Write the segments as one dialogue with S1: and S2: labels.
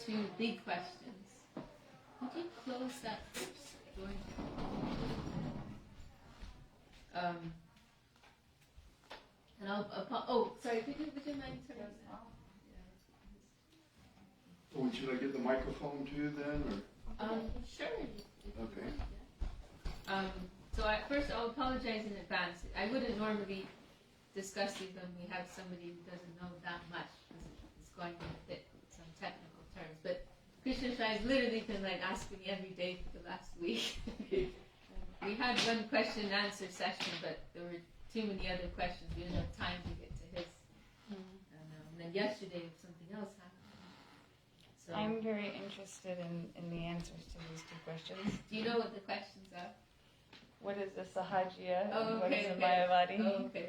S1: two big questions. Could you close that first door? And sorry, would you mind turning that off?
S2: Oh, should I get the microphone too then, or?
S1: Sure.
S2: Okay.
S1: So first I'll apologize in advance. I wouldn't normally discuss these when we have somebody who doesn't know that much, because it's going to fit some technical terms. But Krishna Shai's literally been like asking me every day for the last week. We had one question and answer session, but there were too many other questions. We didn't have time to get to his. And then yesterday something else happened. So,
S3: I'm very interested in the answers to these two questions.
S1: do you know what the questions are?
S3: What is the Sahajiya?
S1: Oh,
S3: and what is
S1: okay,
S3: the Mayavadi?
S1: Oh, okay.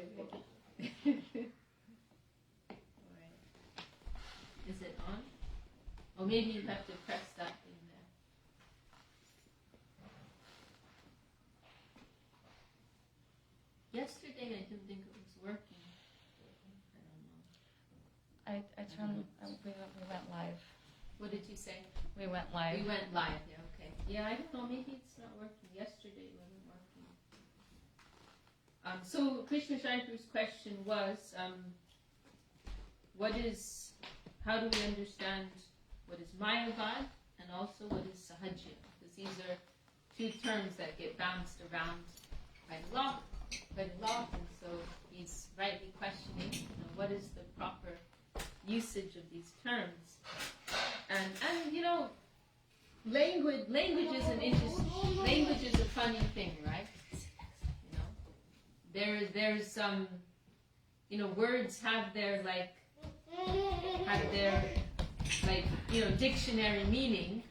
S1: Alright. Is it on? Or maybe you have to press that thing there. Yesterday I didn't think it was working. I don't know.
S3: I turned. We went live.
S1: What did you say?
S3: We went live.
S1: We went live, yeah, okay. Yeah, I don't know, maybe it's not working. Yesterday it wasn't working. So Krishna Shankara's question was, how do we understand what is Mayavad and also what is Sahajiya? Because these are two terms that get bounced around quite a lot, and so he's rightly questioning, what is the proper usage of these terms. And language is an interesting, language is a funny thing, right? There's some, words have their dictionary meaning,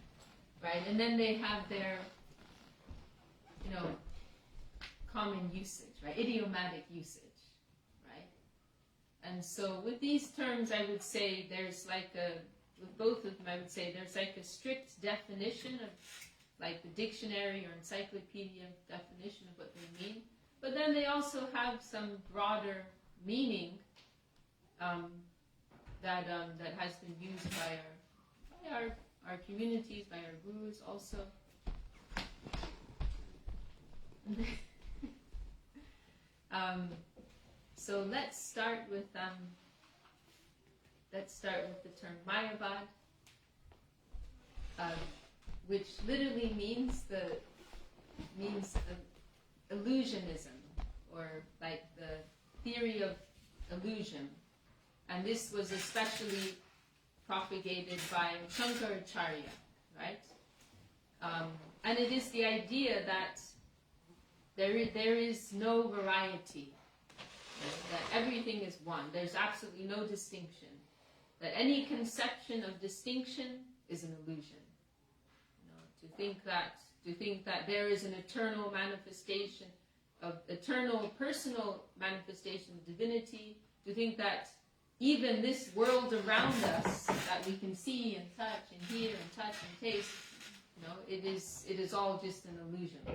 S1: right? And then they have their, common usage, right? Idiomatic usage, right? And so with these terms, I would say with both of them, I would say there's a strict definition of, the dictionary or encyclopedia definition of what they mean. But then they also have some broader meaning that has been used by our communities, by our gurus also. So let's start with the term Mayavad, which literally means illusionism, or the theory of illusion. And this was especially propagated by Shankaracharya, right? And it is the idea that there is no variety, that everything is one. There's absolutely no distinction. That any conception of distinction is an illusion. To think that there is an eternal manifestation of eternal personal manifestation of divinity, to think that even this world around us that we can see and touch and hear and touch and taste, it is all just an illusion.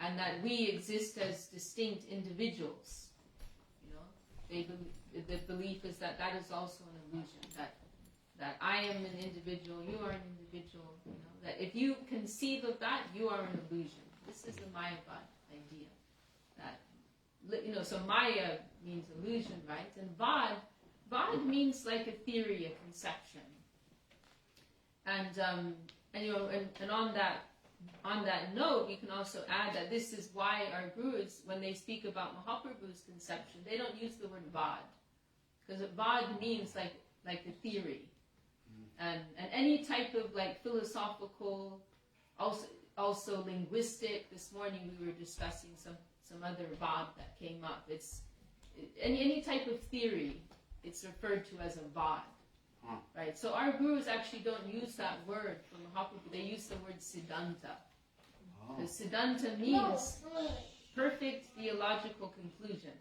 S1: And that we exist as distinct individuals. The belief is that is also an illusion, that I am an individual, you are an individual, that if you conceive of that, you are an illusion. This is the Mayavad idea. That, so Maya means illusion, right? And Vad means like a theory, a conception. And on that note, we can also add that this is why our gurus, when they speak about Mahaprabhu's conception, they don't use the word Vad. Because Vad means like a theory. And any type of philosophical, also linguistic. This morning we were discussing some other Vad that came up. It's any type of theory, it's referred to as a Vad. Right? So our gurus actually don't use that word for Mahaprabhu. They use the word Siddhanta. Because Siddhanta means perfect theological conclusion.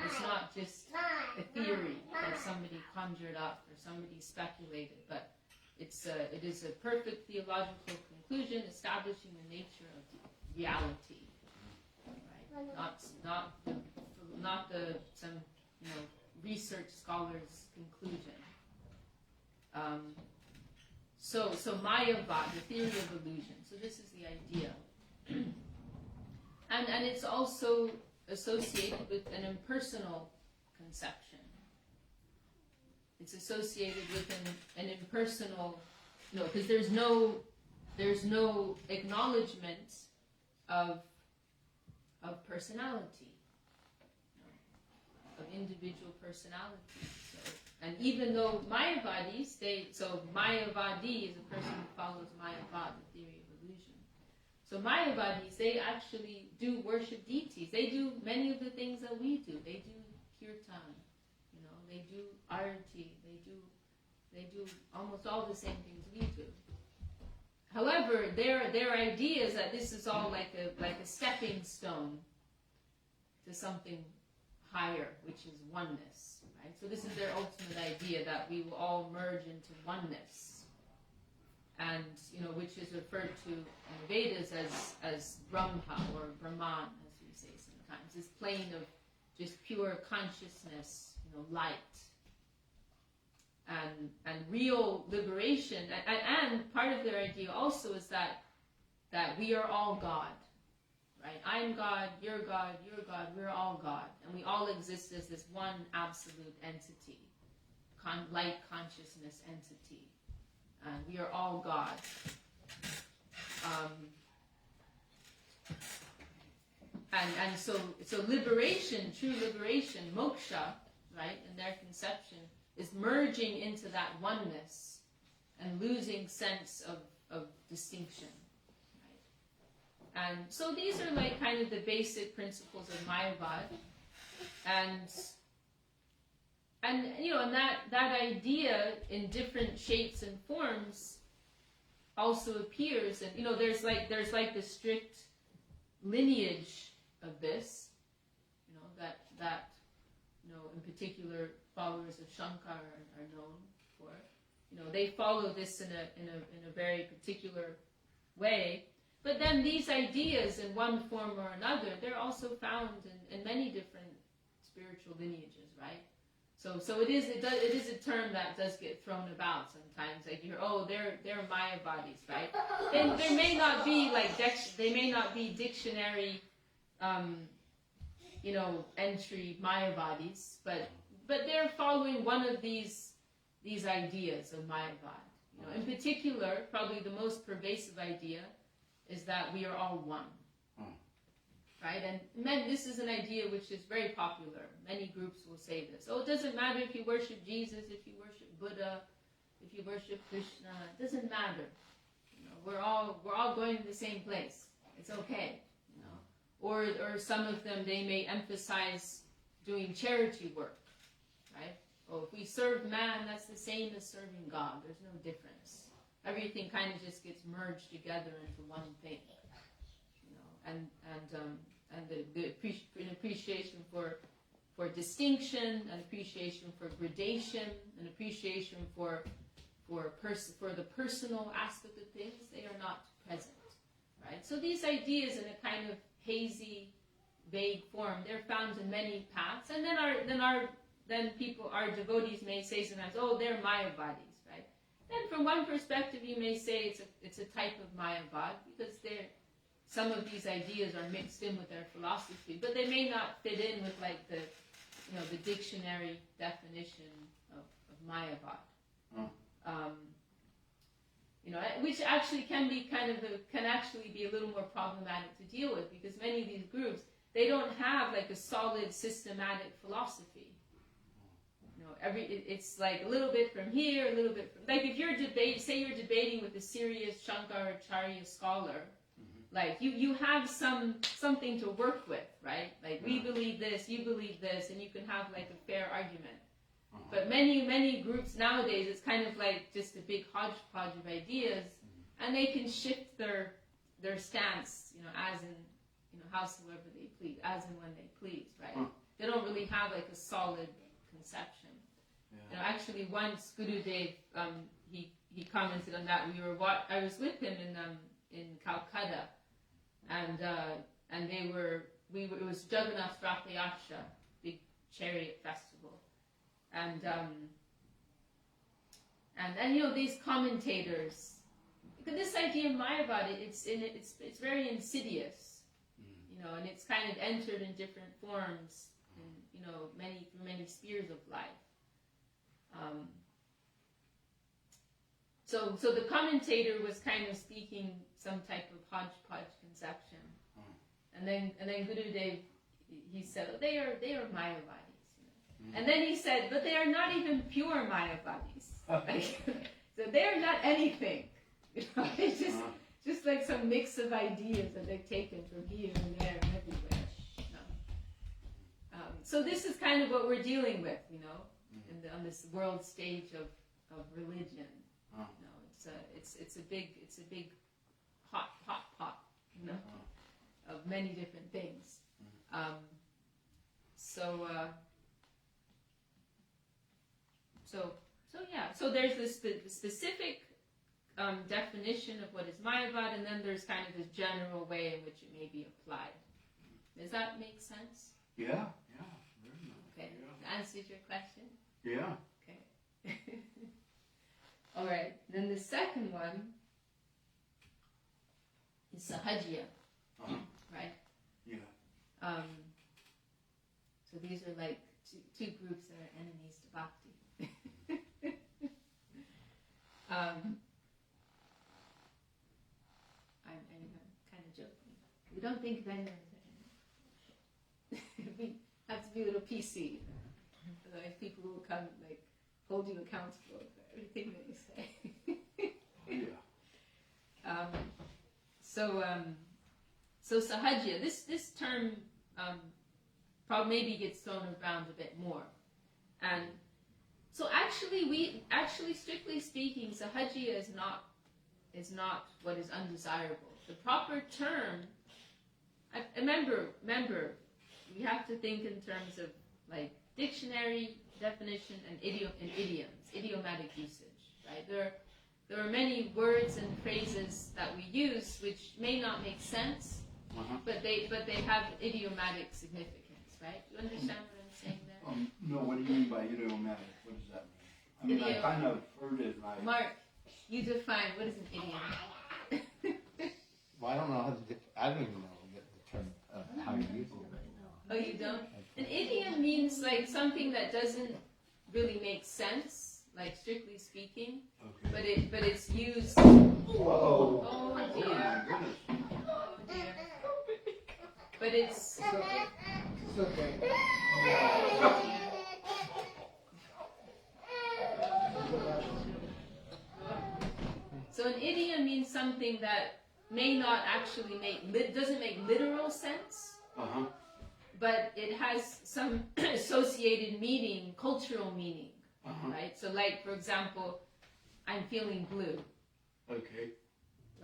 S1: It's not just a theory that somebody conjured up or somebody speculated, but it is a perfect theological conclusion establishing the nature of reality. Right? Not some research scholar's conclusion. So Mayavad, the theory of illusion. So this is the idea. And it's also associated with an impersonal conception. It's associated with an impersonal, because there's no acknowledgement of personality, of individual personality. So, and even though Mayavadis, Mayavadi is a person who follows Mayavad, the theory of illusion. So Mayavadis, they actually do worship deities. They do many of the things that we do. They do kirtan, they do arati, they do almost all the same things we do. However, their idea is that this is all like a stepping stone to something higher, which is oneness. Right? So this is their ultimate idea, that we will all merge into oneness. And, which is referred to in the Vedas as Brahma or Brahman, as we say sometimes. This plane of just pure consciousness, light. And real liberation. And part of their idea also is that we are all God. Right? I'm God, you're God, we're all God. And we all exist as this one absolute entity. Light consciousness entity. And we are all God. And so liberation, true liberation, moksha, right, in their conception, is merging into that oneness and losing sense of distinction. Right? And so these are like kind of the basic principles of Mayavad. And that idea in different shapes and forms also appears, and there's like the strict lineage of this, that in particular followers of Shankar are known for. They follow this in a very particular way. But then these ideas, in one form or another, they're also found in many different spiritual lineages, right? So it is a term that does get thrown about sometimes. Like you hear, they're Mayavadis, right? And there may not be dictionary, entry Mayavadis, but they're following one of these ideas of Mayavad. In particular, probably the most pervasive idea is that we are all one. Right? And this is an idea which is very popular. Many groups will say this. It doesn't matter if you worship Jesus, if you worship Buddha, if you worship Krishna. It doesn't matter. We're all going to the same place. It's okay. Or some of them, they may emphasize doing charity work. Right? If we serve man, that's the same as serving God. There's no difference. Everything kind of just gets merged together into one thing. And the appreciation for distinction, an appreciation for gradation, an appreciation for the personal aspect of things, they are not present, right? So these ideas in a kind of hazy, vague form, they're found in many paths, and then our devotees may say sometimes, they're Mayavadis, right? Then from one perspective, you may say it's a type of Mayavad because some of these ideas are mixed in with their philosophy, but they may not fit in with like the dictionary definition of Mayavad. Which actually can actually be a little more problematic to deal with, because many of these groups, they don't have like a solid systematic philosophy. It's like a little bit from here, a little bit from, like if you're debating with a serious Shankaracharya scholar, like you have something to work with, right? Like we believe this, you believe this, and you can have like a fair argument. But many groups nowadays, it's kind of like just a big hodgepodge of ideas, and they can shift their stance, as in, howsoever they please, as and when they please, right? They don't really have like a solid conception. Actually, once Gurudev, he commented on that. I was with him in Calcutta, and it was Jagannath Rath Yatra, big chariot festival, and And you know, these commentators, because this idea of Mayavad, it's very insidious, you know, and it's kind of entered in different forms, in, you know, through many spheres of life. So the commentator was kind of speaking some type of hodgepodge conception, and then Gurudev, he said, oh, they are Mayavadis, you know? And then he said, but they are not even pure Mayavadis. Like, so they are not anything. You know, it's just like some mix of ideas that they've taken from here and there and everywhere. No. So this is kind of what we're dealing with, you know, on this world stage of religion. You know, it's a big hot pot, you know, of many different things. So there's this specific definition of what is Mayavad, and then there's kind of this general way in which it may be applied. Does that make sense?
S2: Yeah. Very nice.
S1: Okay.
S2: Yeah.
S1: Answers your question?
S2: Yeah.
S1: Okay. All right. Then the second one is Sahajiya. Right?
S2: Yeah.
S1: So these are like two groups that are enemies to Bhakti. I'm kind of joking. We don't think of anyone as enemies. We have to be a little PC. Otherwise people will come like hold you accountable for everything that you say.
S2: Yeah.
S1: So Sahajiya, this term probably maybe gets thrown around a bit more, and so actually strictly speaking, Sahajiya is not what is undesirable. The proper term, remember, we have to think in terms of like dictionary definition and idioms, idiomatic usage, right? There are many words and phrases that we use which may not make sense, but they have idiomatic significance, right? You understand what I'm saying there?
S2: No, what do you mean by idiomatic? What does that mean? I mean, I kind of heard it like...
S1: Mark, you define, what is an idiom?
S4: Well, I don't know how to I don't even know the term how you use it.
S1: Oh, you don't? An idiom means like something that doesn't really make sense, like strictly speaking,
S2: Okay.
S1: but it's used.
S2: Whoa.
S1: Oh
S2: Oh
S1: dear.
S2: my goodness.
S1: Oh dear. But it's.
S4: It's okay.
S1: So an idiom means something that may not actually doesn't make literal sense, but it has some associated meaning, cultural meaning, right? So like, for example, I'm feeling blue,
S2: Okay.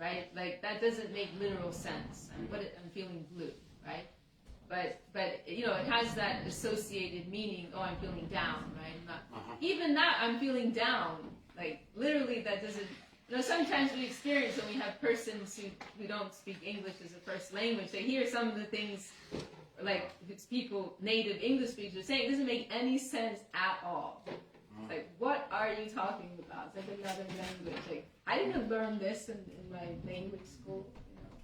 S1: right? Like that doesn't make literal sense. I'm feeling blue, right? But you know, it has that associated meaning. Oh, I'm feeling down, right? Even that, I'm feeling down. Like literally, that doesn't. You know, sometimes we experience when we have persons who don't speak English as a first language. They hear some of the things, like people, native English speakers, are saying. It doesn't make any sense at all. Like, what are you talking about? It's like another language. Like, I didn't learn this in my language school. You know.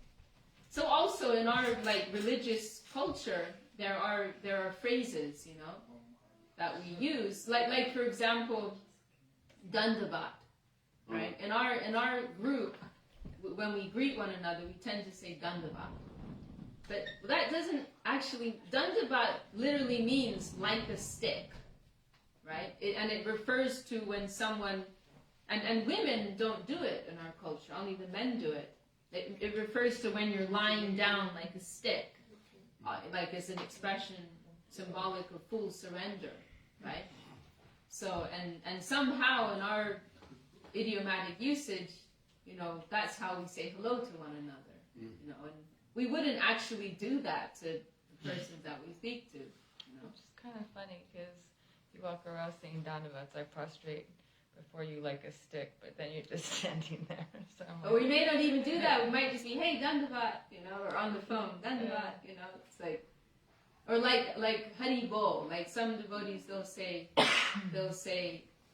S1: So also in our like religious culture, there are phrases, you know, that we use. Like for example, Dandavat. Right? In our group, when we greet one another, we tend to say Dandavat. But that doesn't actually, Dandavat literally means like a stick, right? And it refers to when someone, and women don't do it in our culture, only the men do it. It refers to when you're lying down like a stick, like as an expression symbolic of full surrender, right? So, and somehow in our idiomatic usage, you know, that's how we say hello to one another, you know, and we wouldn't actually do that to the persons that we speak to, you know.
S3: Which is kind of funny because you walk around saying Dandavats, I prostrate before you like a stick, but then you're just standing there. So
S1: Or we may not even do that. We might just be, hey, Dandavat, you know, or on the phone, Dandavat, you know. It's like, or like Hari Bol, like some devotees, they'll say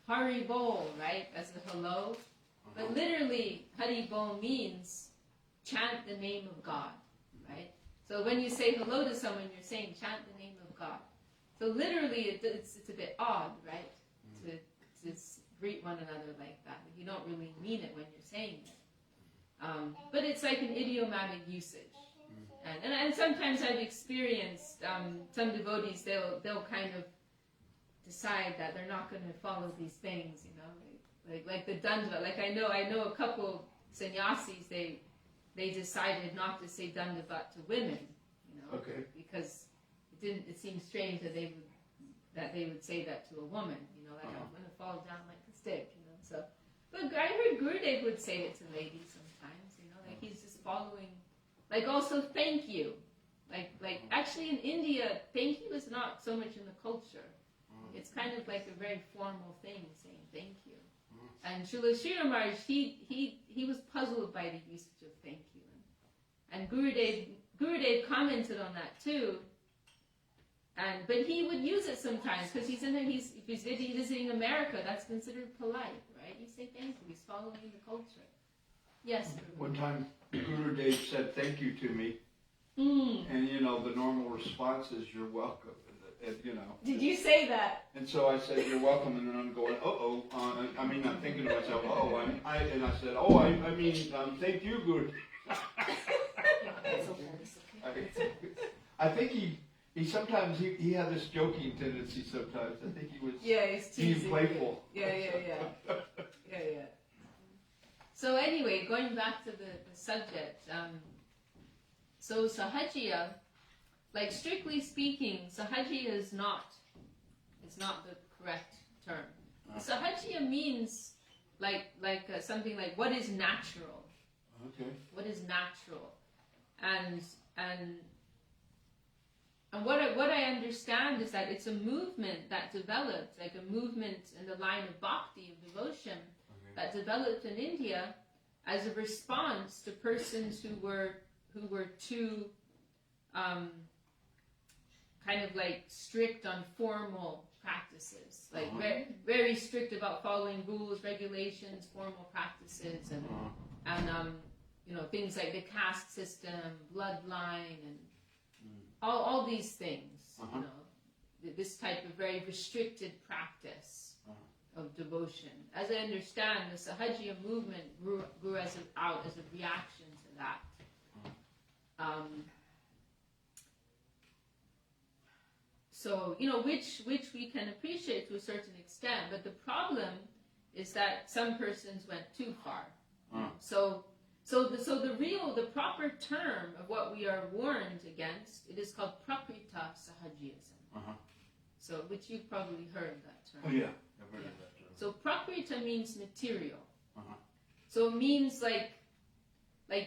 S1: Haribol, right, as a hello. But literally, Haribol means chant the name of God, right? So when you say hello to someone, you're saying chant the name of God. So literally, it's a bit odd, right, to greet one another like that. You don't really mean it when you're saying it. But it's like an idiomatic usage. And sometimes I've experienced some devotees, they'll kind of decide that they're not going to follow these things, you know, like the Dandava. Like I know a couple sannyasis, they decided not to say Dandavat to women, you know, because it seemed strange that they would say that to a woman, you know, like I'm going to fall down like a stick, you know. So, but I heard Gurudev would say it to ladies sometimes, you know, like he's just following. Like also thank you, like actually in India, thank you is not so much in the culture. It's kind of like a very formal thing, saying thank you. And Srila Sridhar Maharaj, he was puzzled by the usage of thank you, and Gurudev commented on that too. But he would use it sometimes because if he's visiting America, that's considered polite, right? You say thank you. He's following the culture. Yes.
S2: One time, Gurudev said thank you to me, and you know the normal response is you're welcome, and you know.
S1: Did you say that?
S2: And so I said you're welcome, and then I'm going I mean I'm thinking to myself I said I mean thank you, Guru. I think he sometimes he had this joking tendency sometimes. I think he was
S1: he's teasing.
S2: Being playful.
S1: Yeah. So anyway, going back to the subject, so Sahajiya, like strictly speaking, Sahajiya is not the correct term. Sahajiya means like something like what is natural.
S2: Okay.
S1: What is natural, and what I understand is that it's a movement that developed, like a movement in the line of bhakti, of devotion, that developed in India as a response to persons who were too kind of like strict on formal practices, like very strict about following rules, regulations, formal practices, and you know, things like the caste system, bloodline, and all these things. You know, this type of very restricted practice of devotion. As I understand, the Sahajiya movement grew out as a reaction to that. So, you know, which we can appreciate to a certain extent, but the problem is that some persons went too far. So the proper term of what we are warned against, it is called Prakrita Sahajiyaism. So, which you've probably heard that term.
S2: Oh yeah, I've heard of that term.
S1: So Prakrita means material. So it means like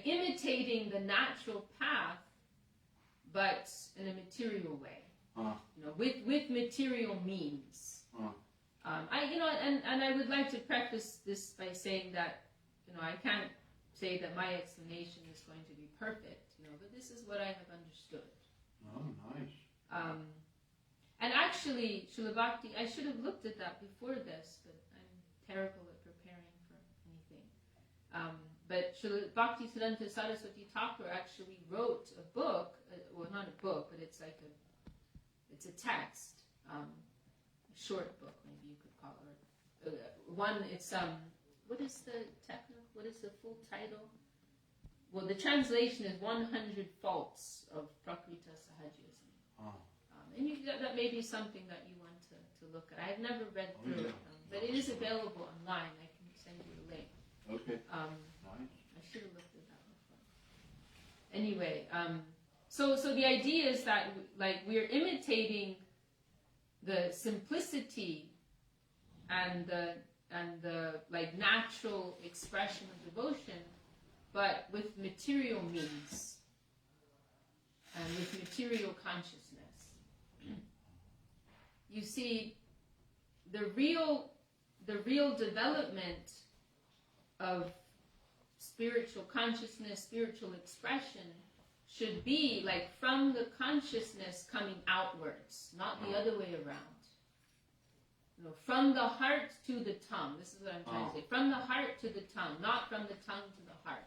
S1: imitating the natural path, but in a material way. You know, with material means. And I would like to preface this by saying that, you know, I can't say that my explanation is going to be perfect, you know, but this is what I have understood.
S2: Oh, nice.
S1: And actually, Srila Bhakti, I should have looked at that before this, but I'm terrible at preparing for anything. But Srila Bhakti Siddhanta Saraswati Thakur actually wrote a book, well, not a book, but it's like it's a text, a short book, maybe you could call it. What is the full title? Well, the translation is 100 Faults of Prakrita Sahajiyaism. And that may be something that you want to look at. I've never read through it, but it is available online. I can send you a link.
S2: Okay.
S1: Nice. I should have looked at that before. Anyway, so the idea is that like we're imitating the simplicity and the like natural expression of devotion, but with material means and with material consciousness. You see, the real development of spiritual consciousness, spiritual expression, should be like from the consciousness coming outwards, not the other way around. from the heart to the tongue. This is what I'm trying to say. From the heart to the tongue, not from the tongue to the heart.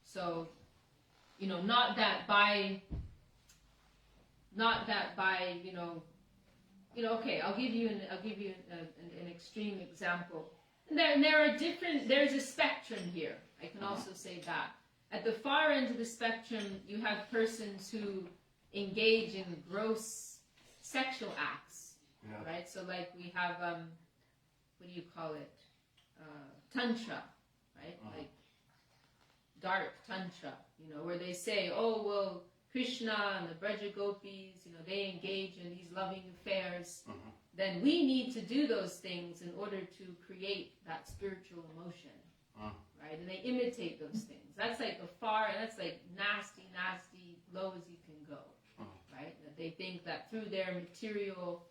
S1: So, not that by, okay, I'll give you an extreme example. And there are there's a spectrum here. I can also say that. At the far end of the spectrum, you have persons who engage in gross sexual acts, right? So like we have, what do you call it? Tantra, right? Like dark tantra, where they say, oh, well, Krishna and the Braja Gopis, they engage in these loving affairs. Then we need to do those things in order to create that spiritual emotion, right? And they imitate those things. That's like that's like nasty, low as you can go, right? That they think that through their material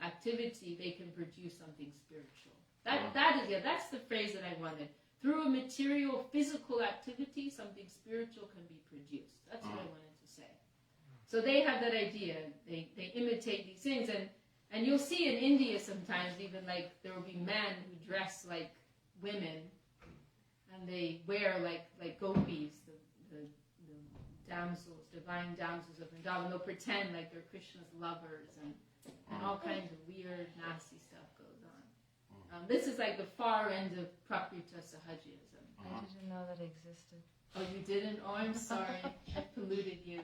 S1: activity, they can produce something spiritual. That's the phrase that I wanted. Through a material, physical activity, something spiritual can be produced. That's what I wanted to say. So they have that idea. They imitate these things, and you'll see in India sometimes, even like there will be men who dress like women, and they wear like gopis, the damsels, divine damsels of Vrindavan. They'll pretend like they're Krishna's lovers, and all kinds of weird, nasty stuff goes on. This is like the far end of Prakrita Sahajiyaism.
S3: I didn't know that existed.
S1: Oh, you didn't? Oh, I'm sorry. I polluted you.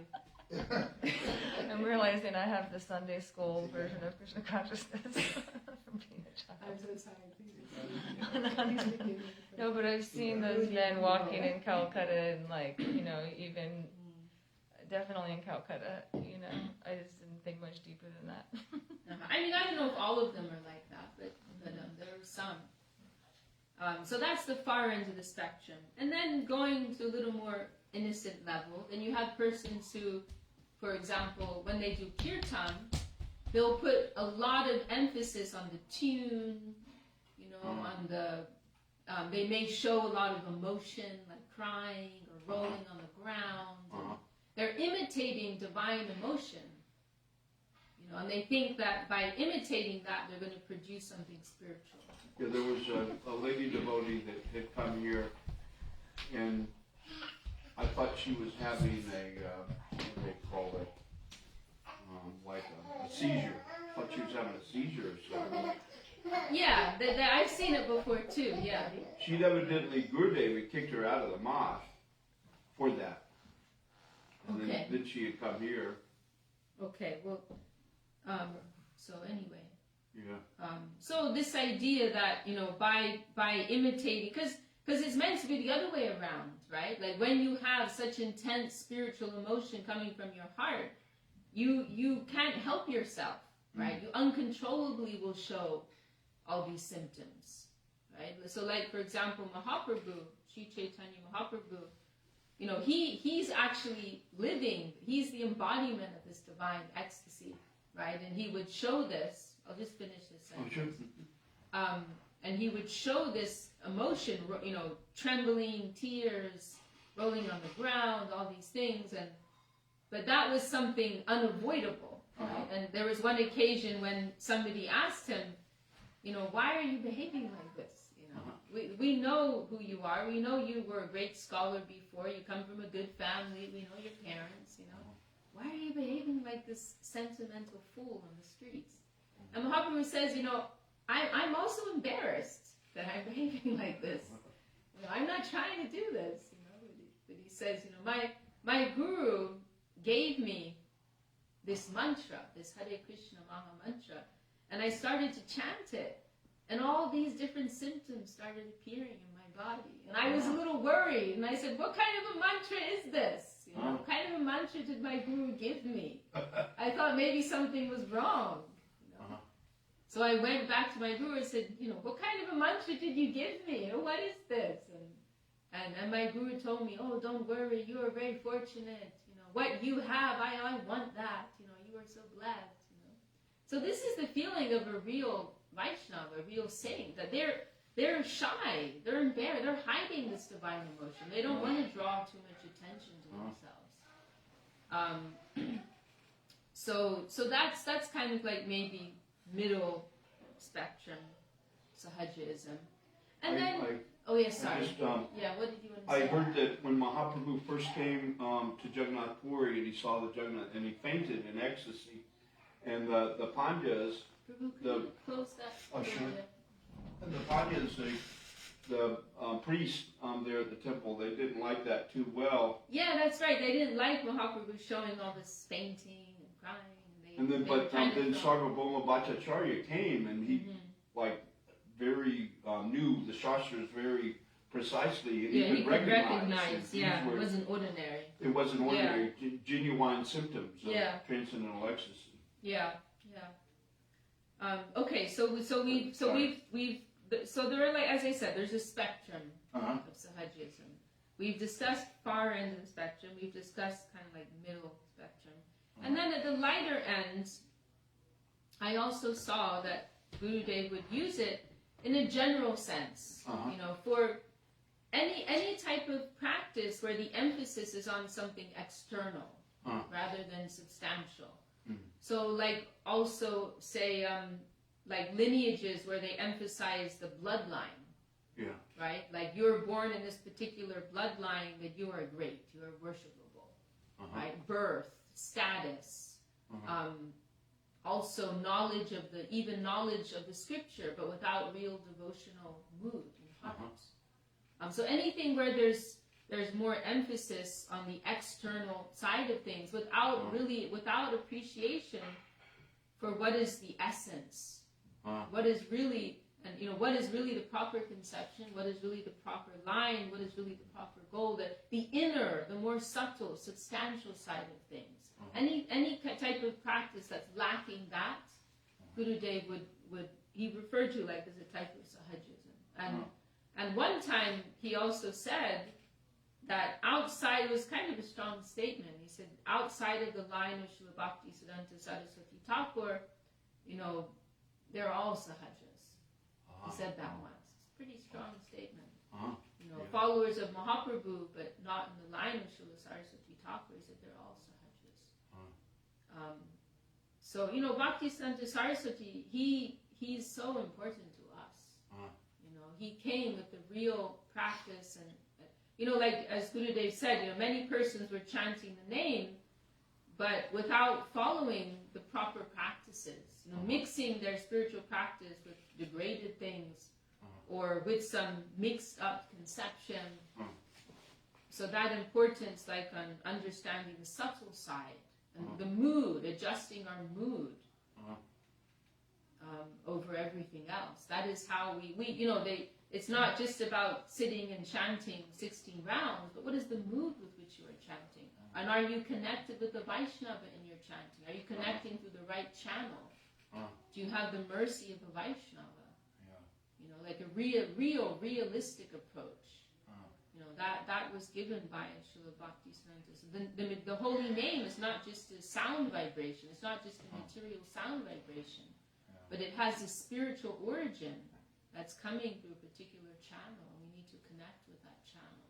S3: I'm realizing I have the Sunday school version of Krishna consciousness from being a child.
S1: I'm so sorry.
S3: No, but I've seen those men walking in Calcutta and even definitely in Calcutta, I just didn't think much deeper than that.
S1: I mean, I don't know if all of them are like that, but there are some. So that's the far end of the spectrum. And then going to a little more innocent level, then you have persons who, for example, when they do kirtan, they'll put a lot of emphasis on the tune, on the, they may show a lot of emotion, like crying or rolling on the ground. They're imitating divine emotion, and they think that by imitating that, they're going to produce something spiritual.
S2: Yeah, there was a lady devotee that had come here, and I thought she was having what do they call it, like a seizure. I thought she was having a seizure or something.
S1: Yeah, I've seen it before too, yeah.
S2: She'd evidently, Gurudev had kicked her out of the mosque for that. And then she had come here.
S1: Okay, well, so anyway.
S2: Yeah.
S1: So this idea that, by imitating, because it's meant to be the other way around, right? Like when you have such intense spiritual emotion coming from your heart, you can't help yourself, right? You uncontrollably will show all these symptoms, right? So like, for example, Mahaprabhu, Sri Chaitanya Mahaprabhu, he's actually living, he's the embodiment of this divine ecstasy, right? And he would show this, I'll just finish this sentence. And he would show this emotion, trembling, tears, rolling on the ground, all these things, but that was something unavoidable, right? And there was one occasion when somebody asked him, why are you behaving like this? We know who you are. We know you were a great scholar before. You come from a good family. We know your parents. Why are you behaving like this sentimental fool on the streets? And Mahaprabhu says, I'm also embarrassed that I'm behaving like this. I'm not trying to do this. But he says, my guru gave me this mantra, this Hare Krishna Maha Mantra, and I started to chant it. And all these different symptoms started appearing in my body. And I was a little worried. And I said, what kind of a mantra is this? What kind of a mantra did my guru give me? I thought maybe something was wrong. So I went back to my guru and said, what kind of a mantra did you give me? What is this? And my guru told me, oh, don't worry. You are very fortunate. What you have, I want that. You are so blessed. So this is the feeling of a real Vaishnava, a real saint, that they're shy, they're embarrassed, they're hiding this divine emotion. They don't want to draw too much attention to themselves. So that's kind of like maybe middle spectrum Sahajiyaism. And then, oh yes, sorry.
S2: I just,
S1: yeah, what did you want to
S2: I
S1: say?
S2: heard that when Mahaprabhu first came to Jagannath Puri and he saw the Jagannath and he fainted in ecstasy, and the Pandyas,
S1: Prabhu, could you close that?
S2: Oh, sure. And the Pandyas, the priests there at the temple, they didn't like that too well.
S1: Yeah, that's right. They didn't like Mahaprabhu showing all this fainting and crying.
S2: And then Sarvabhauma Bhattacharya came and he like very knew the Shastras very precisely.
S1: Yeah, he could recognize.
S2: It
S1: wasn't ordinary.
S2: It wasn't ordinary. Genuine symptoms of transcendental ecstasy.
S1: Yeah, yeah. Okay, so there are, like, as I said, there's a spectrum of Sahajiyaism. We've discussed far end of the spectrum. We've discussed kind of like middle spectrum. And then at the lighter end, I also saw that Gurudev would use it in a general sense, you know, for any type of practice where the emphasis is on something external rather than substantial. So, like, also say, like lineages where they emphasize the bloodline.
S2: Yeah.
S1: Right? Like, you're born in this particular bloodline, that you are great, you are worshipable. Right? Birth, status, also knowledge of the scripture, but without real devotional mood and heart. So anything where there's more emphasis on the external side of things without appreciation for what is the essence, what is really, and you know, what is really the proper conception, what is really the proper line, what is really the proper goal, the inner, the more subtle, substantial side of things. Any type of practice that's lacking that, Gurudev would he referred to like as a type of Sahajiyaism. And one time he also said that outside, it was kind of a strong statement, he said outside of the line of Srila Bhaktisiddhanta Saraswati Thakur, you know, they're all Sahajas. He said that once. It's a pretty strong statement. You know, followers of Mahaprabhu, but not in the line of Srila Saraswati Thakur, he said they're all Sahajas. So, you know, Bhaktisiddhanta Saraswati, he's so important to us. You know, he came with the real practice and, you know, like as Gurudev said, you know, many persons were chanting the name, but without following the proper practices, you know, mixing their spiritual practice with degraded things or with some mixed up conception. So that importance, like on understanding the subtle side and the mood, adjusting our mood over everything else. That is how we you know, it's not just about sitting and chanting 16 rounds, but what is the mood with which you are chanting? And are you connected with the Vaishnava in your chanting? Are you connecting through the right channel? Do you have the mercy of the Vaishnava? You know, like a realistic approach. You know, that was given by Srila Bhaktisiddhanta. So the holy name is not just a sound vibration. It's not just a material sound vibration. But it has a spiritual origin that's coming through a particular channel, and we need to connect with that channel.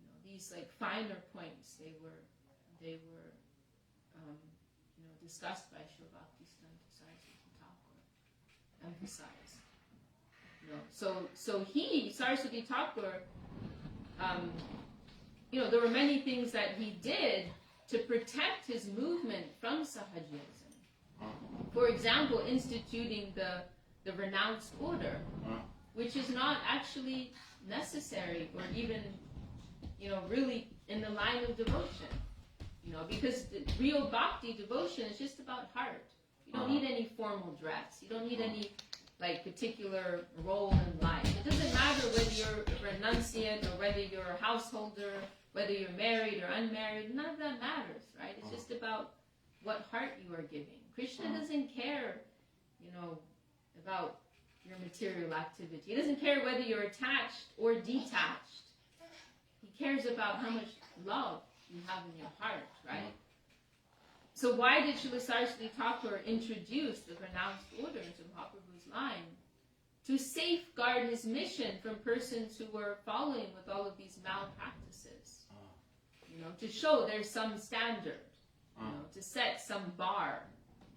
S1: You know, these like finer points, they were you know, discussed by Srila Bhaktisiddhanta Saraswati Thakur, emphasized. You know, so Saraswati Thakur, you know, there were many things that he did to protect his movement from Sahajiyaism. For example, instituting the renounced order, which is not actually necessary or even, you know, really in the line of devotion. You know, because the real bhakti devotion is just about heart. You don't need any formal dress. You don't need any like particular role in life. It doesn't matter whether you're a renunciate or whether you're a householder, whether you're married or unmarried. None of that matters, right? It's just about what heart you are giving. Krishna doesn't care, you know, about your material activity. He doesn't care whether you're attached or detached. He cares about how much love you have in your heart, right? So why did Srila Saraswati Thakur introduce the renounced order into Mahaprabhu's line? To safeguard his mission from persons who were following with all of these malpractices. You know, to show there's some standard, you know, to set some bar,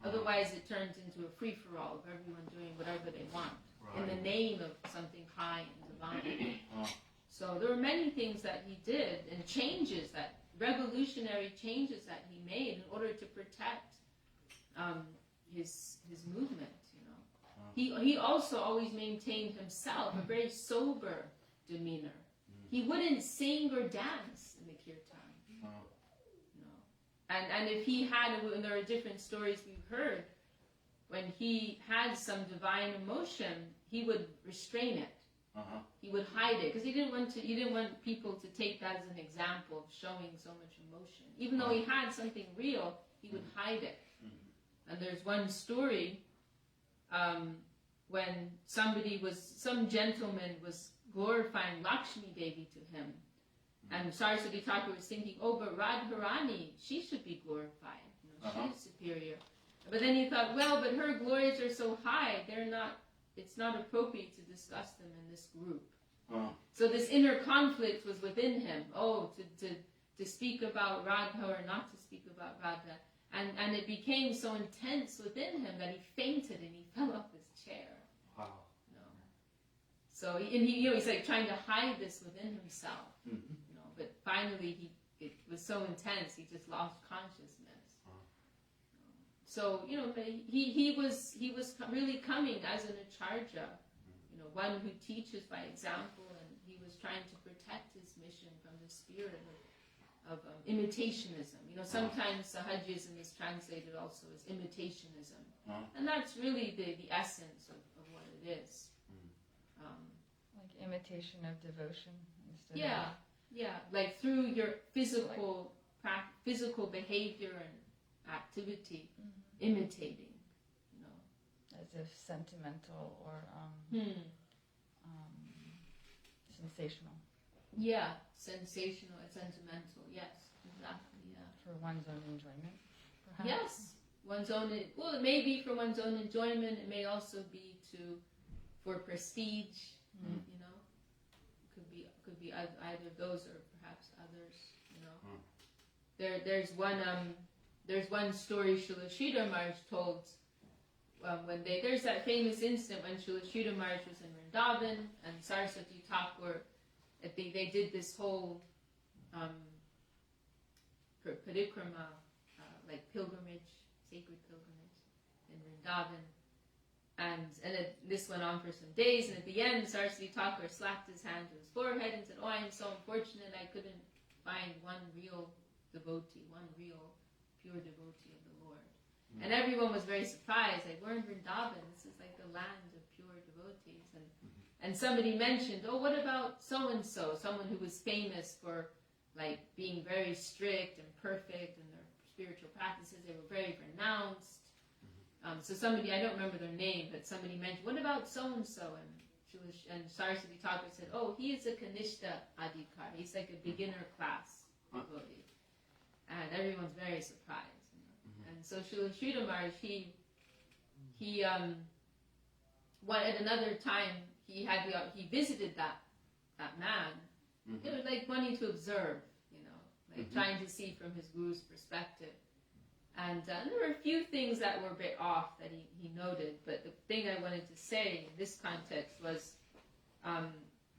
S1: Otherwise, it turns into a free-for-all of everyone doing whatever they want in the name of something high and divine. So there were many things that he did and changes, that revolutionary changes that he made in order to protect his movement. He also always maintained himself a very sober demeanor. He wouldn't sing or dance in the kirtan. And if he had, and there are different stories we've heard, when he had some divine emotion, he would restrain it. He would hide it because he didn't want people to take that as an example of showing so much emotion. Even though he had something real, he would hide it. And there's one story when some gentleman was glorifying Lakshmi Devi to him, and Saraswati Thakur was thinking, oh, but Radharani, she should be glorified. She's superior. But then he thought, well, but her glories are so high, it's not appropriate to discuss them in this group. So this inner conflict was within him. To speak about Radha or not to speak about Radha. And it became so intense within him that he fainted and he fell off his chair.
S2: Wow.
S1: So he's like trying to hide this within himself. But finally it was so intense he just lost consciousness. So he was really coming as an acharya, one who teaches by example, and he was trying to protect his mission from the spirit of imitationism. Sometimes Sahajiyaism is translated also as imitationism, and that's really the essence of what it is.
S3: Like imitation of devotion instead of...
S1: Yeah, like through your physical behavior and activity, imitating,
S3: as if sentimental or sensational.
S1: Yeah, sensational and sentimental. Yes, exactly. Yeah.
S3: For one's own enjoyment, perhaps.
S1: Yes, one's own. Well, it may be for one's own enjoyment. It may also be for prestige. Could be either of those or perhaps others. There's one story Srila Sridhar Maharaj told when there's that famous incident when Srila Sridhar Maharaj was in Vrindavan and Saraswati Thakur, they did this whole parikrama, like pilgrimage, sacred pilgrimage in Vrindavan. And this went on for some days, and at the end, Saraswati Thakur slapped his hand to his forehead and said, oh, I am so unfortunate I couldn't find one real devotee, one real pure devotee of the Lord. And everyone was very surprised, like, we're in Vrindavan, this is like the land of pure devotees. And somebody mentioned, oh, what about so-and-so, someone who was famous for like being very strict and perfect in their spiritual practices, they were very renounced. So somebody, I don't remember their name, but somebody mentioned, what about so-and-so? And Saraswati Thakur said, oh, he is a Kanishta Adhikar. He's like a beginner class devotee. And everyone's very surprised. And so Srila Maharaj, he at another time, he visited that man. It was like wanting to observe, trying to see from his guru's perspective. And there were a few things that were a bit off that he noted, but the thing I wanted to say in this context was,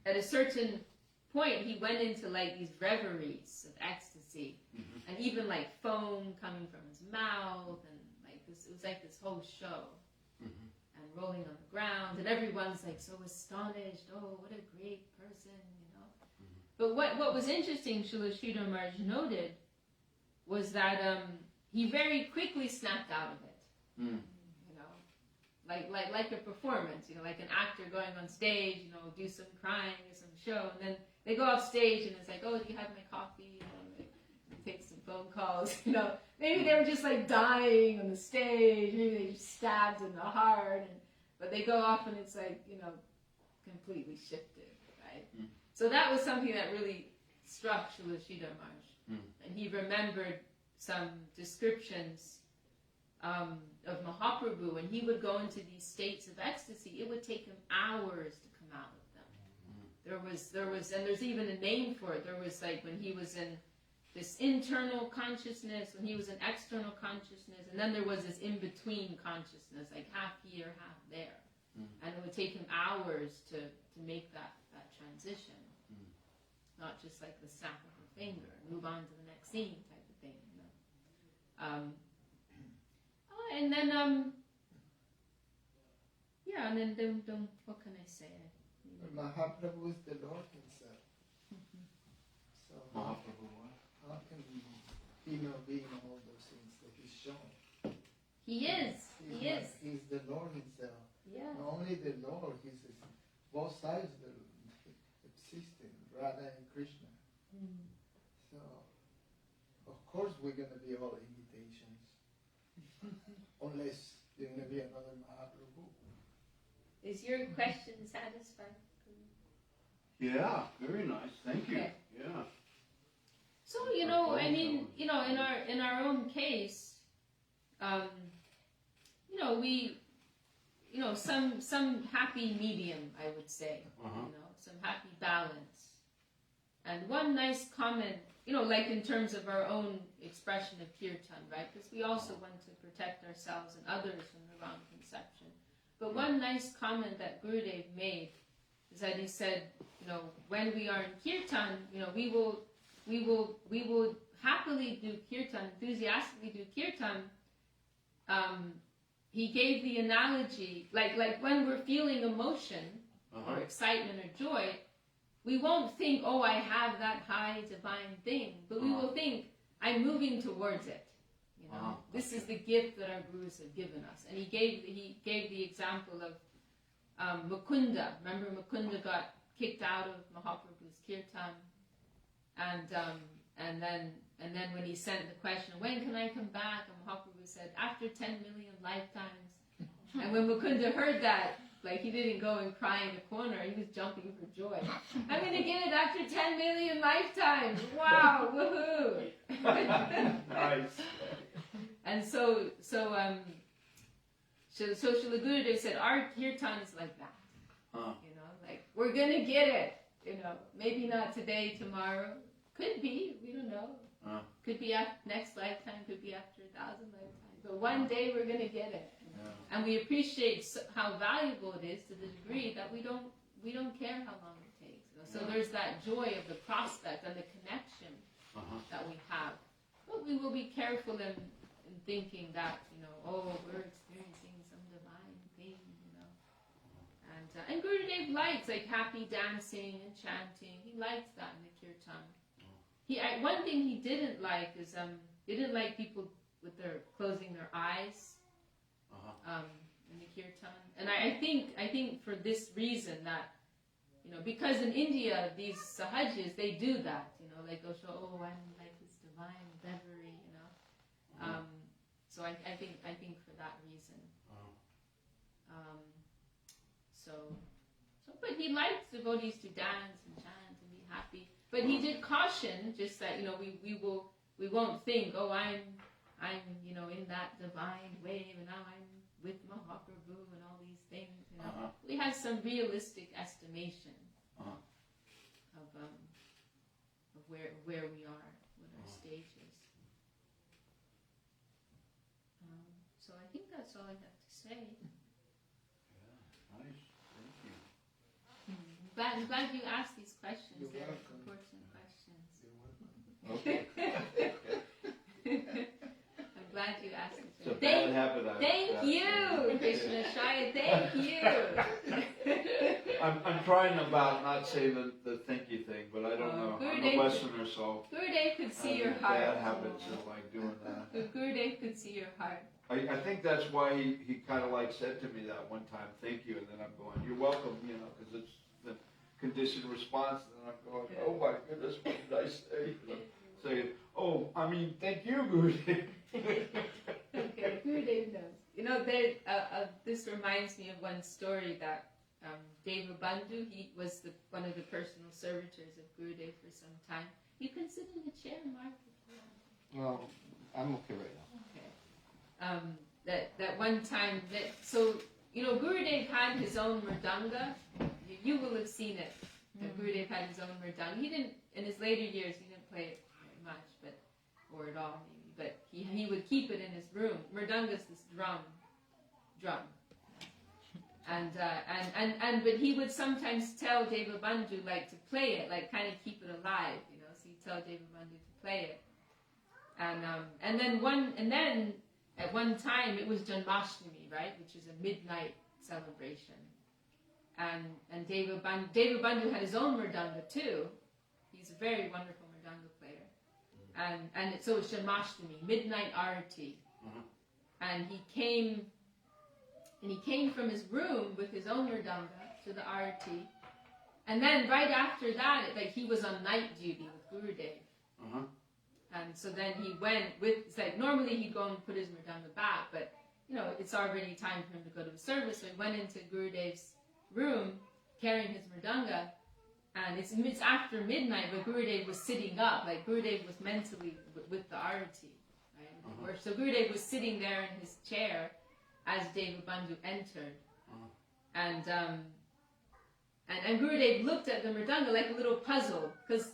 S1: at a certain point, he went into like these reveries of ecstasy, and even like foam coming from his mouth, and like this, it was like this whole show, and rolling on the ground, and everyone's like so astonished. Oh, what a great person, But what was interesting, Srila Sridhar Maharaj noted, was that he very quickly snapped out of it. Like a performance, like an actor going on stage, do some crying or some show, and then they go off stage and it's like, oh, do you have my coffee? Take some phone calls, Maybe they were just like dying on the stage, maybe they just stabbed in the heart, but they go off and it's like, completely shifted, right? So that was something that really struck Srila Sridhar Maharaj. And he remembered some descriptions of Mahaprabhu, when he would go into these states of ecstasy, it would take him hours to come out of them. There was, and there's even a name for it. There was like when he was in this internal consciousness, and he was an external consciousness, and then there was this in-between consciousness, like half here, half there. And it would take him hours to make that transition. Not just like the snap of a finger, move on to the next scene type of thing. You know? And then, and then what can I say?
S5: Mahaprabhu is the Lord himself. So
S2: Mahaprabhu what?
S5: how can he not be in all those things that he's shown?
S1: He is.
S5: He's the Lord himself.
S1: Yeah.
S5: Not only the Lord, he's both sides existing, Radha and Krishna. So, of course we're going to be all imitations. Unless there's going to be another Mahaprabhu.
S1: Is your question satisfied?
S2: Yeah, very nice. Thank you.
S1: Okay.
S2: Yeah.
S1: So I mean, in our own case, we, some happy medium, I would say, some happy balance, and one nice comment, like in terms of our own expression of kirtan, right? Because we also want to protect ourselves and others from the wrong conception. But one nice comment that Gurudev made is that he said, when we are in kirtan, we will happily do kirtan, enthusiastically do kirtan. He gave the analogy, like when we're feeling emotion or excitement or joy, we won't think, oh, I have that high divine thing, but we will think, I'm moving towards it. This is the gift that our gurus have given us. And he gave the example of Mukunda. Remember, Mukunda got kicked out of Mahaprabhu's kirtan, and then when he sent the question, when can I come back? And Mahaprabhu said, after 10 million lifetimes. And when Mukunda heard that, like, he didn't go and cry in a corner, he was jumping for joy. I'm going to get it after 10 million lifetimes. Wow, woohoo!
S2: Nice.
S1: And so Srila Gurudev said, our kirtan is like that. Like, we're going to get it. Maybe not today, tomorrow. Could be, we don't know. Could be after next lifetime, could be after 1,000 lifetimes. But one day we're going to get it. And we appreciate how valuable it is to the degree that we don't care how long it takes. So there's that joy of the prospect and the connection that we have. But we will be careful in thinking that, we're experiencing some divine thing, And Gurudev likes like happy dancing and chanting. He likes that in the kirtan. One thing he didn't like is he didn't like people with closing their eyes in the kirtan. And I think for this reason that because in India these Sahajiyas, they do that. Like they'll show, oh, I'm like this divine reverie. So I think for that reason. But he likes devotees to dance and chant and be happy. But he did caution just that we won't think, oh, I'm in that divine wave and now I'm with Mahaprabhu and all these things. We have some realistic estimation of where we are, what our stage is. So I think that's all I have to say.
S2: Nice. Thank you.
S1: I'm glad you asked these questions.
S5: You're
S1: They're
S5: welcome.
S1: important questions.
S2: Okay.
S1: I'm glad you asked these
S2: It's a
S1: questions.
S2: bad habit I've
S1: Thank
S2: got.
S1: you, Krishna Shaya. Thank you.
S2: I'm trying about not say the thank you thing, but I don't know. I'm a
S1: Gurudev-
S2: Westerner, so
S1: Gurudev could see
S2: I
S1: your
S2: have
S1: heart.
S2: bad habits of like doing that.
S1: Gurudev could see your heart.
S2: I think that's why he kind of like said to me that one time, thank you, and then I'm going, you're welcome, because it's the conditioned response, and then I'm going, oh my goodness, what did I say? Saying, oh, I mean, thank you, Gurudev.
S1: Okay, Gurudev knows. This reminds me of one story that Deva Bandhu, he was one of the personal servitors of Gurudev for some time. You can sit in the chair, Mark, if you want.
S4: Well, I'm okay right now.
S1: Okay. That one time, Gurudev had his own mridanga. You will have seen it. That Gurudev had his own mridanga. He didn't, in his later years, he didn't play it much, or at all maybe. But he would keep it in his room. Mridanga is this drum, and but he would sometimes tell Devabandhu like to play it, like kind of keep it alive, So he'd tell Devabandhu to play it, and then at one time it was Janmashtami, right, which is a midnight celebration, and Devabandhu had his own mridanga too. He's a very wonderful mridanga player, and so it's Janmashtami, midnight arati, and he came from his room with his own mridanga to the arati, and then right after that, he was on night duty with Gurudev. And so then he went it's like normally he'd go and put his mridanga back, but it's already time for him to go to the service, so he went into Gurudev's room carrying his mridanga, and it's after midnight, but Gurudev was sitting up, like Gurudev was mentally with the arati, right? So Gurudev was sitting there in his chair as Devabandhu entered, and Gurudev looked at the mridanga like a little puzzle, because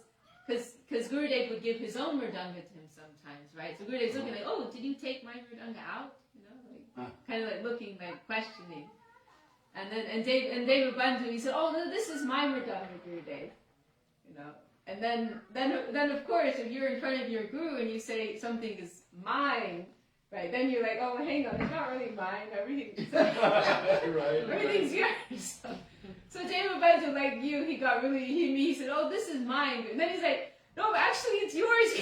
S1: Gurudev would give his own mridanga to him sometimes, right? So Gurudev's looking like, oh, did you take my mridanga out? Kind of like looking, like questioning. And Devabandhu, he said, oh, no, this is my mridanga, Gurudev. And then of course, if you're in front of your guru and you say something is mine, right, then you're like, oh, hang on, it's not really mine, everything's yours. So Devabandhu, like you, he got really, he said, oh, this is mine. And then he's like, no, actually it's yours.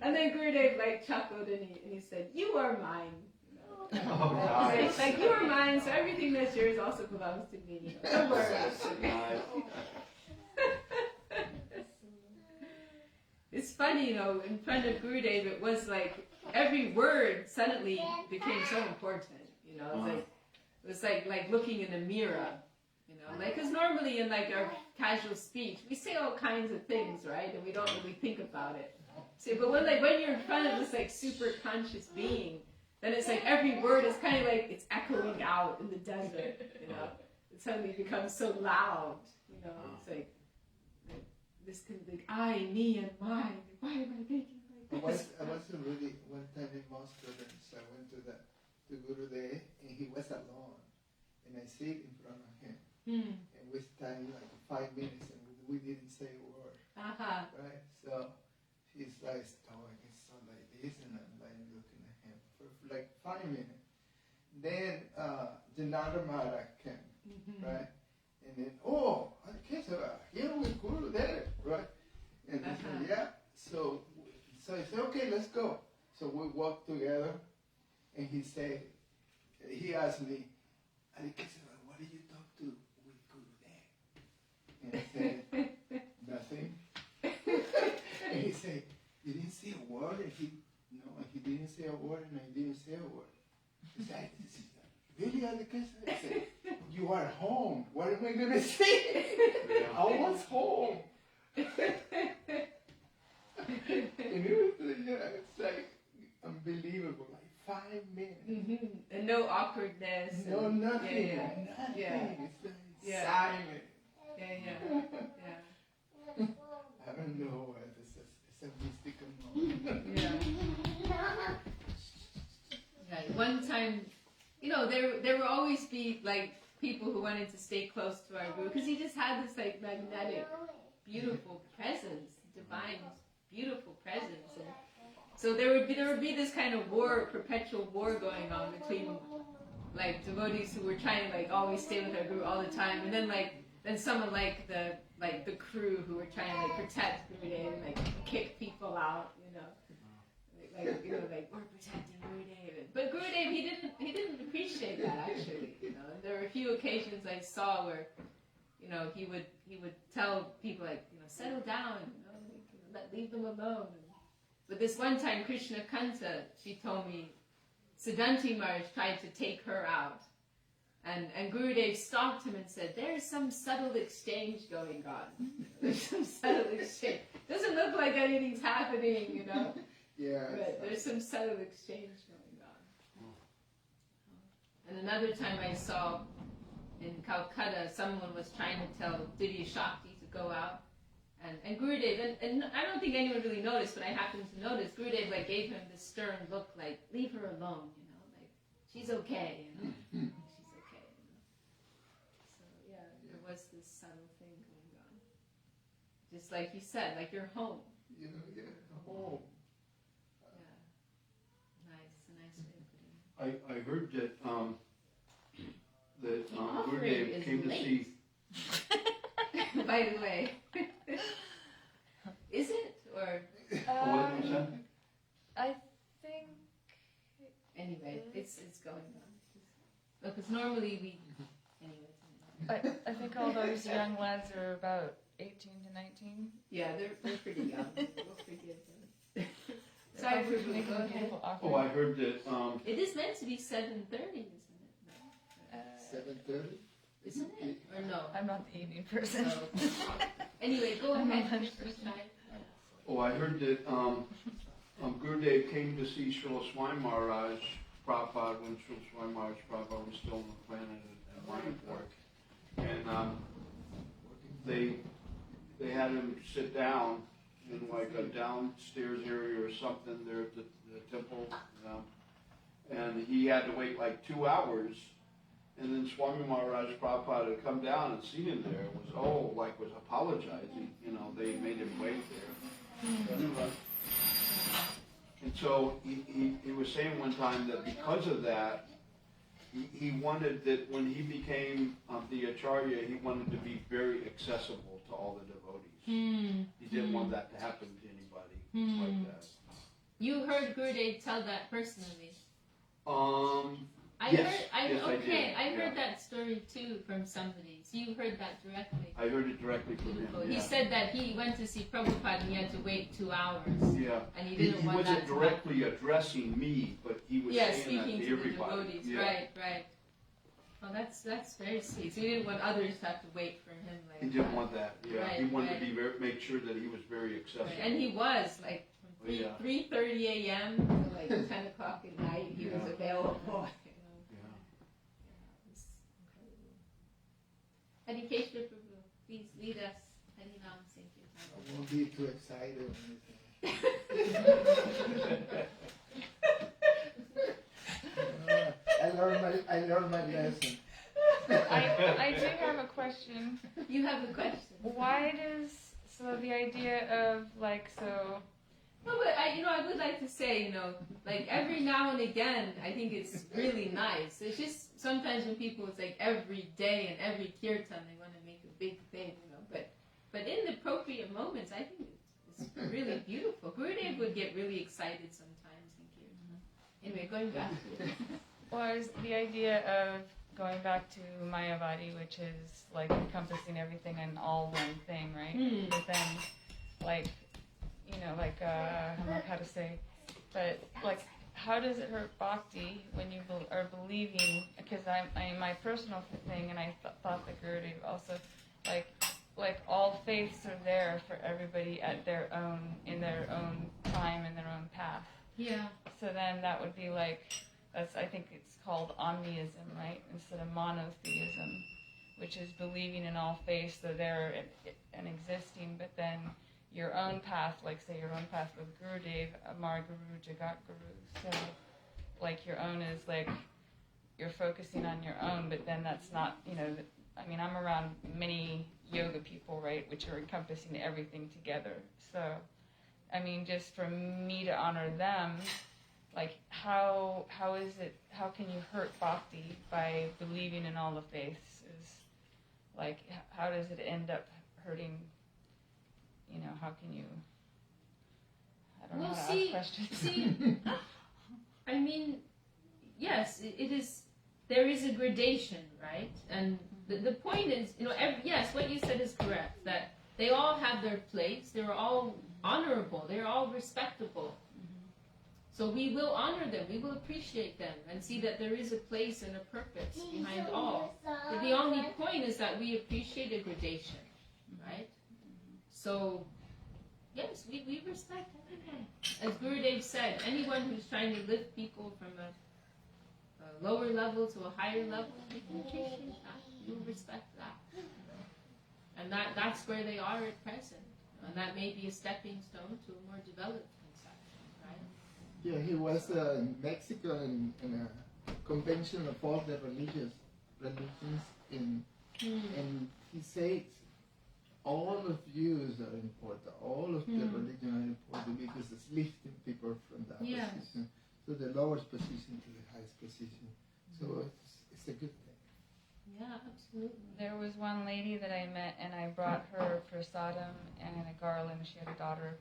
S1: And then Gurudev chuckled and he said, you are mine. Like you are mine, so everything that's yours also belongs to me. Don't worry. It's funny, in front of Gurudev, it was like every word suddenly became so important. It was like looking in a mirror. Because normally in our casual speech, we say all kinds of things, right? And we don't really think about it. But when you're in front of this super conscious being, then it's like every word is kind of like it's echoing out in the desert. It suddenly becomes so loud. It's like this kind of I, me, and mine. Why am I thinking like this?
S5: I was really one time in Moscow, and so I went to Gurudev, and he was alone, and I sit in front of him, and we stand 5 minutes, and we didn't say a word. Right? So he's talking, so like this, and I'm looking at him for 5 minutes. Then Janardhan Maharaj came, right? And then, okay, so here we Gurudev, right? And he said, yeah. So I said, okay, let's go. So we walked together, and he asked me, what did you talk to with Gurudev? And I said, nothing. And he said, you didn't say a word? And he didn't say a word, and I didn't say a word. He said, really, Adhikar? I said, you are home. What am I going to say? I was home. And it's unbelievable. 5 minutes.
S1: And no awkwardness.
S5: No, nothing.
S1: Yeah.
S5: Nothing.
S1: Yeah.
S5: It's silent.
S1: Yeah.
S5: I don't know. It's a mystical moment.
S1: Yeah. One time, there will always be people who wanted to stay close to our guru because he just had this magnetic, beautiful presence, divine, beautiful presence, and so there would be this kind of perpetual war going on between devotees who were trying to always stay with our guru all the time, and then someone the crew who were trying to protect Gurudev and kick people out, we're protecting Gurudev. But Gurudev, he didn't appreciate that actually, And there were a few occasions I saw where, he would tell people settle down, leave them alone. But this one time, Krishna Kanta, she told me, Siddhanti Maharaj tried to take her out. And Gurudev stopped him and said, there's some subtle exchange going on. There's some subtle exchange. Doesn't look like anything's happening,
S5: Yeah.
S1: But there's some subtle exchange going on. And another time I saw in Calcutta, someone was trying to tell Divya Shakti to go out, and Gurudev, and I don't think anyone really noticed, but I happened to notice, Gurudev like gave him this stern look, like, leave her alone, you know, like, she's okay, you know, she's okay, you know. So yeah, there was this subtle thing going on. Just like you said, like your home.
S5: You know, yeah, home.
S1: Yeah. Nice, a nice way of putting it.
S2: I heard that
S1: The offering
S2: Gurudev
S1: is
S2: came to
S1: late.
S2: see.
S1: By the way. Is it? Or
S2: What was that?
S3: I think.
S1: anyway, it's going on. Because normally we anyway.
S3: I think all those young lads are about 18 to 19.
S1: Yeah, they're pretty young. We'll forgive them.
S3: They're
S1: Sorry
S3: probably
S1: for
S3: making
S1: go ahead.
S3: beautiful
S2: Oh, I
S3: offerings.
S2: heard that.
S1: It is meant to be 7:30, isn't it? No.
S5: 7:30.
S1: Isn't it? Or no?
S3: I'm not the evening person.
S1: No. Anyway, go
S3: I'm a
S1: ahead.
S3: lunch
S1: Mr.
S3: person.
S1: Stein.
S2: Oh, I heard that Gurudev came to see Srila Swami Maharaj Prabhupada when Srila Swami Maharaj Prabhupada was still on the planet at Mayavad. And they had him sit down in like a downstairs area or something there at the temple. And he had to wait like 2 hours. And then Swami Maharaj Prabhupada had come down and seen him there. Was apologizing. You know, they made him wait there. And so he was saying one time that because of that, he wanted that when he became the Acharya, he wanted to be very accessible to all the devotees. He didn't want that to happen to anybody like that.
S1: You heard Gurudev tell that personally.
S2: Yes, I did.
S1: I heard
S2: Yeah.
S1: that story too from somebody. So you heard that directly.
S2: I heard it directly from him.
S1: Beautiful.
S2: Yeah.
S1: He said that he went to see Prabhupada and he had to wait 2 hours.
S2: Yeah.
S1: And he
S2: He
S1: didn't want
S2: wasn't
S1: that to
S2: directly addressing me, but he was saying that
S1: speaking
S2: to
S1: to the
S2: everybody.
S1: devotees.
S2: Yeah.
S1: Right. Well, that's very sweet. So he didn't want others to have to wait for him. Like
S2: He didn't
S1: that.
S2: want that. Yeah.
S1: Right,
S2: He wanted
S1: right.
S2: to be make sure that he was very accessible.
S1: Right. And he was like from
S2: Yeah.
S1: 3:30 a.m. to like 10 o'clock at night. He was
S2: Yeah.
S1: available. You know.
S2: Yeah.
S1: Yeah, it was incredible. Hare Krishna Prabhu, please lead us. Hari Nam Sankirtan.
S5: I won't be too excited or anything. I learned my lesson.
S3: I do have a question.
S1: You have a question.
S3: Why so the idea of like, so
S1: No, but I would like to say, like every now and again, I think it's really nice. It's just sometimes when people, it's like every day and every kirtan, they want to make a big thing, But in the appropriate moments, I think it's really beautiful. Gurudev would get really excited sometimes in kirtan. Anyway, going back to it.
S3: was the idea of going back to Mayavadi, which is like encompassing everything in all one thing, right? But then, like, I don't know how to say, but like, how does it hurt bhakti when you are believing? Because my personal thing, and I thought that Gurudev also, like all faiths are there for everybody in their own time, in their own path.
S1: Yeah.
S3: So then that would be like, I think it's called omniism, right? Instead of monotheism, which is believing in all faiths, they're there and existing, but then your own path, like say your own path with Gurudev, Amar Guru, Jagat Guru, so like your own is like, you're focusing on your own, but then that's not, I'm around many yoga people, right, which are encompassing everything together. So, just for me to honor them, like how can you hurt bhakti by believing in all the faiths? Is like, how does it end up hurting? How can you? I don't know how to ask questions.
S1: Yes, it is. There is a gradation, right? And the point is, yes, what you said is correct. That they all have their place. They're all honorable. They're all respectable. So we will honor them, we will appreciate them, and see that there is a place and a purpose behind all. But the only point is that we appreciate a gradation, right? So, yes, we respect everyone. As Gurudev said, anyone who's trying to lift people from a lower level to a higher level, we can appreciate that. We will respect that. And that's where they are at present. And that may be a stepping stone to a more developed conception, right?
S5: Yeah, he was in Mexico in a convention of all the religions, and he said, all of you are important, all of the religion are important because it's lifting people from that position, so the lowest position to the highest position. So it's a good thing.
S1: Yeah, absolutely.
S3: There was one lady that I met, and I brought her prasadam and a garland. She had a daughter,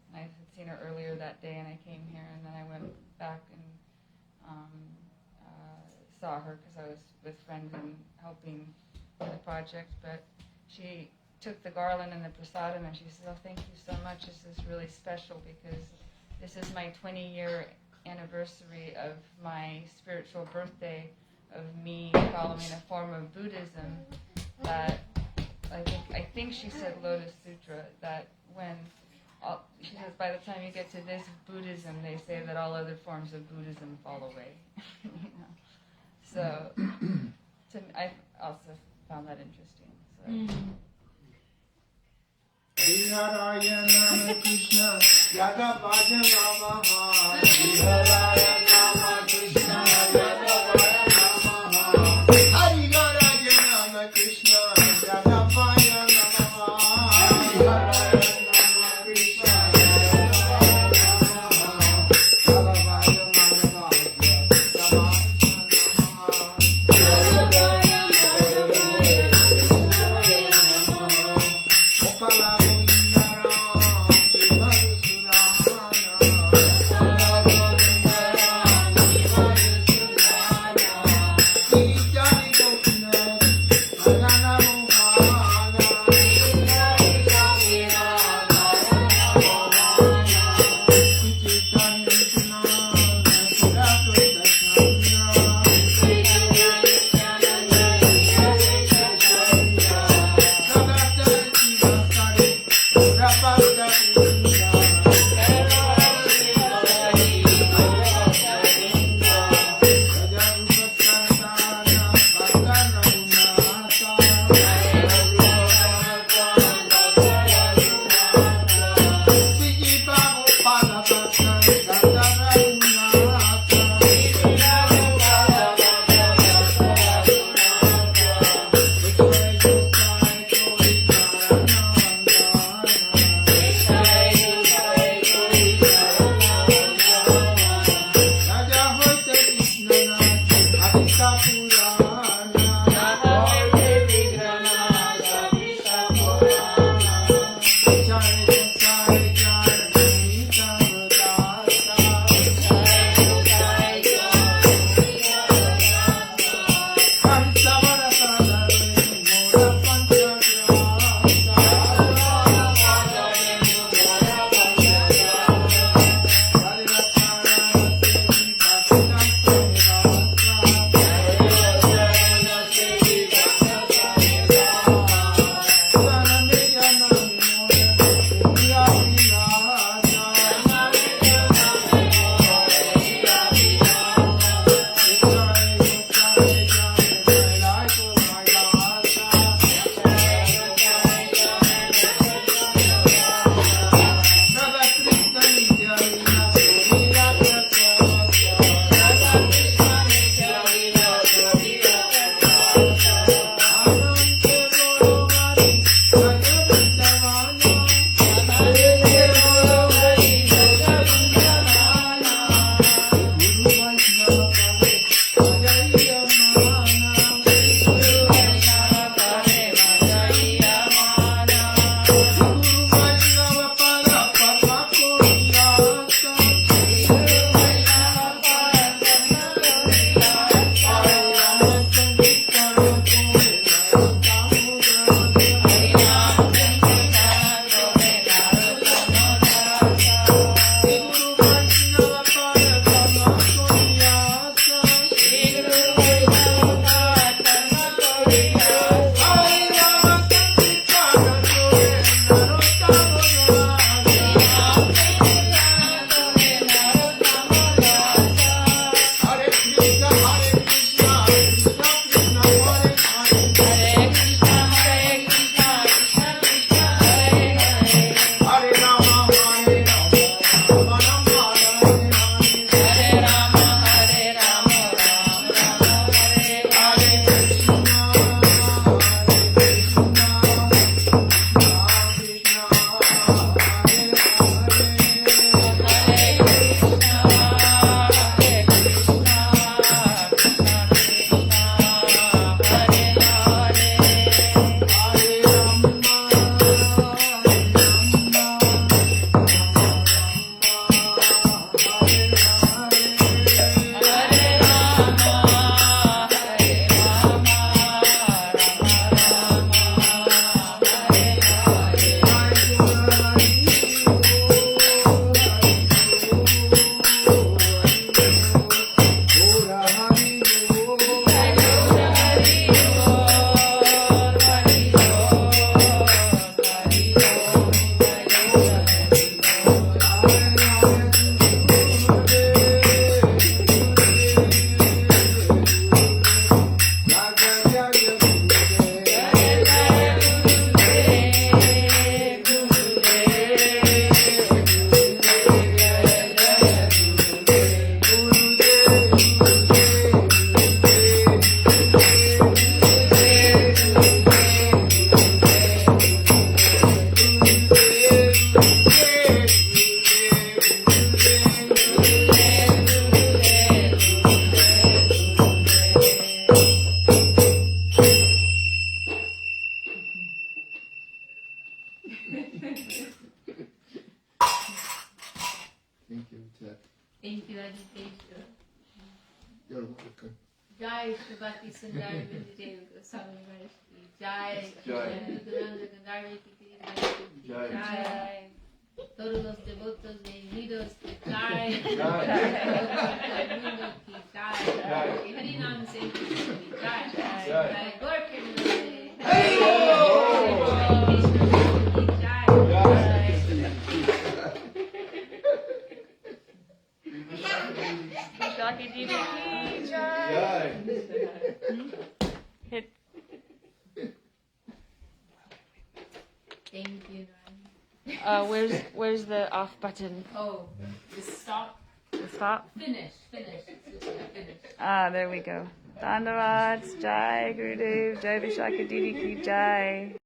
S3: and I had seen her earlier that day, and I came here, and then I went back and saw her because I was with friends and helping for the project. But she took the garland and the prasadam, and she said, "Oh, thank you so much. This is really special because this is my 20-year anniversary of my spiritual birthday of me following a form of Buddhism that I think she said Lotus Sutra, that when she says by the time you get to this Buddhism, they say that all other forms of Buddhism fall away." You know? So I also found that interesting. So.
S5: Hare Krishna, Yadavaya Namaha. Hare Krishna, Yadavaya Namaha. Hare Krishna, Yadavaya Namaha. Hare Thank you, Ted.
S1: Thank you, Aditya.
S5: You're welcome.
S1: Jai Shubhati Sundar Vindadev Goswami Maharaj ki Jai.
S2: Jai.
S1: Duranga Gandharva ki Jai.
S2: Jai.
S1: Jai. Todos los devotos reunidos ki Jai.
S2: Jai.
S1: Mundo ki Jai.
S2: Jai.
S1: Harinam Sankirtan ki Jai.
S2: Jai.
S1: Jai. Gaur Kirtan.
S2: Hey!
S3: Shaki Didi ki jai.
S2: Jai.
S3: Hit.
S1: Thank you, Narayan.
S3: Where's the off button?
S1: Oh, just stop.
S3: Stop.
S1: Finish. Finish.
S3: Ah, there we go. Dandavats, Jai Gurudev, Jai Vishaka Didi ki Jai.